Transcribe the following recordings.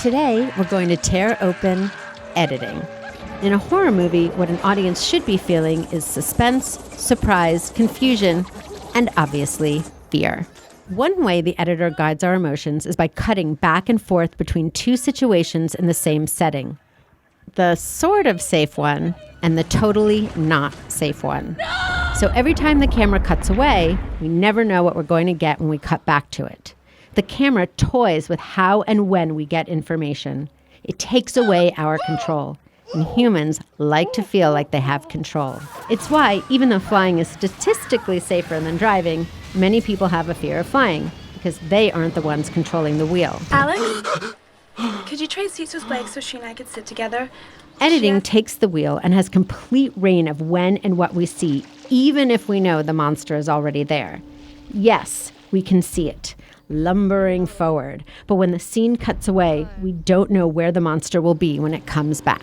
Today, we're going to tear open editing. In a horror movie, what an audience should be feeling is suspense, surprise, confusion, and obviously, fear. One way the editor guides our emotions is by cutting back and forth between two situations in the same setting. The sort of safe one and the totally not safe one. No! So every time the camera cuts away, we never know what we're going to get when we cut back to it. The camera toys with how and when we get information. It takes away our control. And humans like to feel like they have control. It's why, even though flying is statistically safer than driving, many people have a fear of flying because they aren't the ones controlling the wheel. Alex, could you trade seats with Blake so she and I could sit together? Editing takes the wheel and has complete reign of when and what we see, even if we know the monster is already there. Yes, we can see it, lumbering forward. But when the scene cuts away, we don't know where the monster will be when it comes back.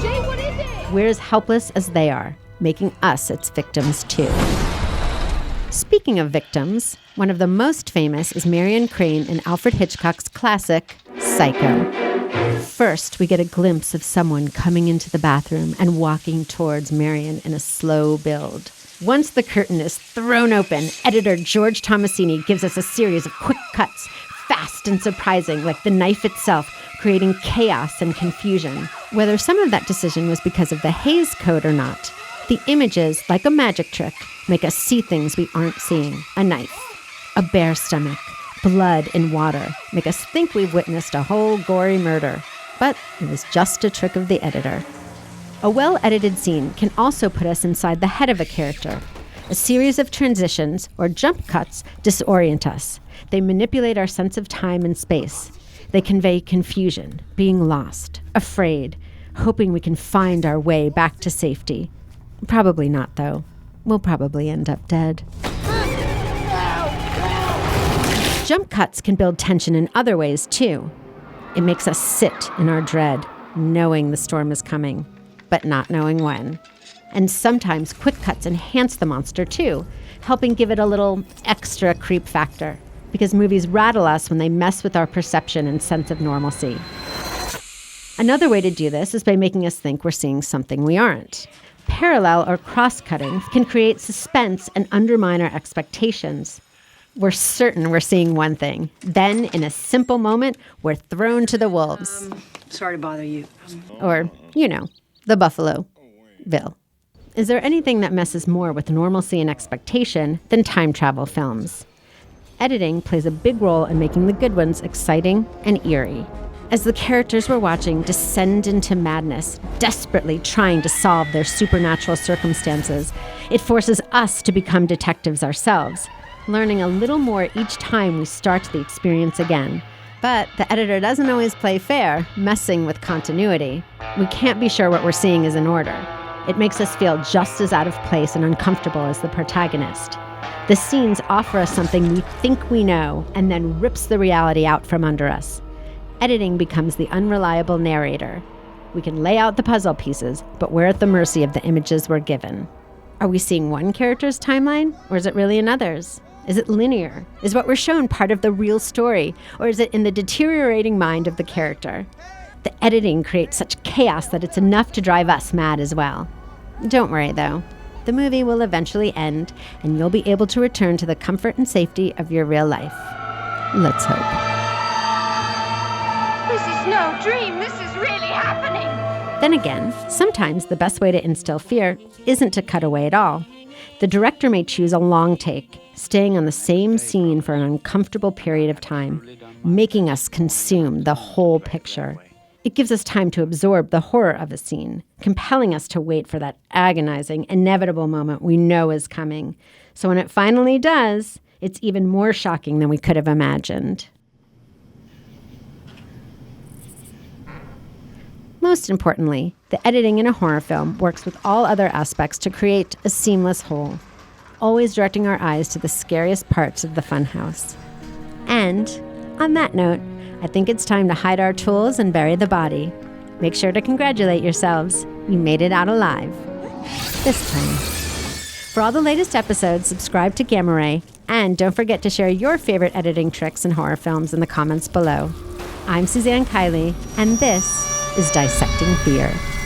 Jay, what is it? We're as helpless as they are, making us its victims too. Speaking of victims, one of the most famous is Marion Crane in Alfred Hitchcock's classic, Psycho. First, we get a glimpse of someone coming into the bathroom and walking towards Marion in a slow build. Once the curtain is thrown open, editor George Tomasini gives us a series of quick cuts, fast and surprising, like the knife itself, creating chaos and confusion. Whether some of that decision was because of the Hays Code or not, the images, like a magic trick, make us see things we aren't seeing. A knife, a bare stomach, blood in water, make us think we've witnessed a whole gory murder. But it was just a trick of the editor. A well-edited scene can also put us inside the head of a character. A series of transitions, or jump cuts, disorient us. They manipulate our sense of time and space. They convey confusion, being lost, afraid, hoping we can find our way back to safety. Probably not, though. We'll probably end up dead. Jump cuts can build tension in other ways, too. It makes us sit in our dread, knowing the storm is coming, but not knowing when. And sometimes quick cuts enhance the monster, too, helping give it a little extra creep factor, because movies rattle us when they mess with our perception and sense of normalcy. Another way to do this is by making us think we're seeing something we aren't. Parallel or cross-cutting can create suspense and undermine our expectations. We're certain we're seeing one thing. Then, in a simple moment, we're thrown to the wolves. Sorry to bother you. Or, the Buffalo-ville. Is there anything that messes more with normalcy and expectation than time travel films? Editing plays a big role in making the good ones exciting and eerie. As the characters we're watching descend into madness, desperately trying to solve their supernatural circumstances, it forces us to become detectives ourselves, learning a little more each time we start the experience again. But the editor doesn't always play fair, messing with continuity. We can't be sure what we're seeing is in order. It makes us feel just as out of place and uncomfortable as the protagonist. The scenes offer us something we think we know and then rips the reality out from under us. Editing becomes the unreliable narrator. We can lay out the puzzle pieces, but we're at the mercy of the images we're given. Are we seeing one character's timeline, or is it really another's? Is it linear? Is what we're shown part of the real story, or is it in the deteriorating mind of the character? The editing creates such chaos that it's enough to drive us mad as well. Don't worry, though. The movie will eventually end, and you'll be able to return to the comfort and safety of your real life. Let's hope. This is no dream. This is really happening. Then again, sometimes the best way to instill fear isn't to cut away at all. The director may choose a long take, staying on the same scene for an uncomfortable period of time, making us consume the whole picture. It gives us time to absorb the horror of a scene, compelling us to wait for that agonizing, inevitable moment we know is coming. So when it finally does, it's even more shocking than we could have imagined. Most importantly, the editing in a horror film works with all other aspects to create a seamless whole, always directing our eyes to the scariest parts of the funhouse. And, on that note, I think it's time to hide our tools and bury the body. Make sure to congratulate yourselves. You made it out alive. This time. For all the latest episodes, subscribe to Gamma Ray, and don't forget to share your favorite editing tricks in horror films in the comments below. I'm Suzanne Kiley, and this is Dissecting Fear.